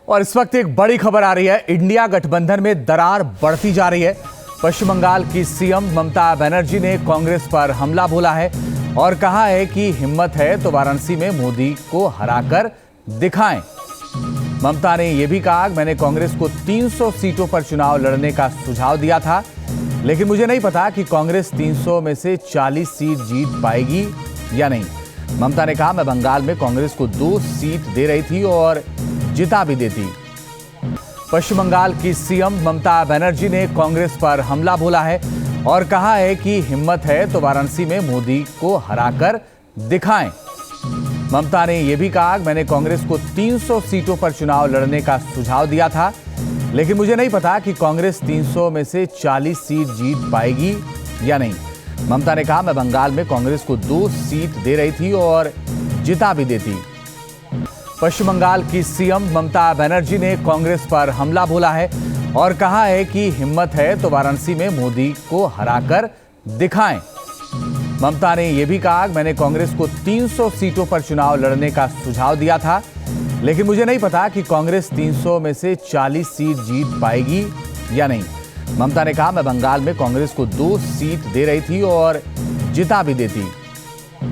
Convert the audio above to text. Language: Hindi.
और इस वक्त एक बड़ी खबर आ रही है। इंडिया गठबंधन में दरार बढ़ती जा रही है। पश्चिम बंगाल की सीएम ममता बनर्जी ने कांग्रेस पर हमला बोला है और कहा है कि हिम्मत है तो वाराणसी में मोदी को हराकर दिखाएं। ममता ने यह भी कहा कि मैंने कांग्रेस को 300 सीटों पर चुनाव लड़ने का सुझाव दिया था, लेकिन मुझे नहीं पता कि कांग्रेस 300 में से 40 सीट जीत पाएगी या नहीं। ममता ने कहा, मैं बंगाल में कांग्रेस को 2 सीट दे रही थी और जिता भी देती। पश्चिम बंगाल की सीएम ममता बनर्जी ने कांग्रेस पर हमला बोला है और कहा है कि हिम्मत है तो वाराणसी में मोदी को हराकर दिखाएं। ममता ने यह भी कहा कि मैंने कांग्रेस को 300 सीटों पर चुनाव लड़ने का सुझाव दिया था, लेकिन मुझे नहीं पता कि कांग्रेस 300 में से 40 सीट जीत पाएगी या नहीं। ममता ने कहा, मैं बंगाल में कांग्रेस को 2 सीट दे रही थी और जिता भी देती। पश्चिम बंगाल की सीएम ममता बनर्जी ने कांग्रेस पर हमला बोला है और कहा है कि हिम्मत है तो वाराणसी में मोदी को हराकर दिखाएं। ममता ने यह भी कहा कि मैंने कांग्रेस को 300 सीटों पर चुनाव लड़ने का सुझाव दिया था, लेकिन मुझे नहीं पता कि कांग्रेस 300 में से 40 सीट जीत पाएगी या नहीं। ममता ने कहा, मैं बंगाल में कांग्रेस को 2 सीट दे रही थी और जिता भी देती।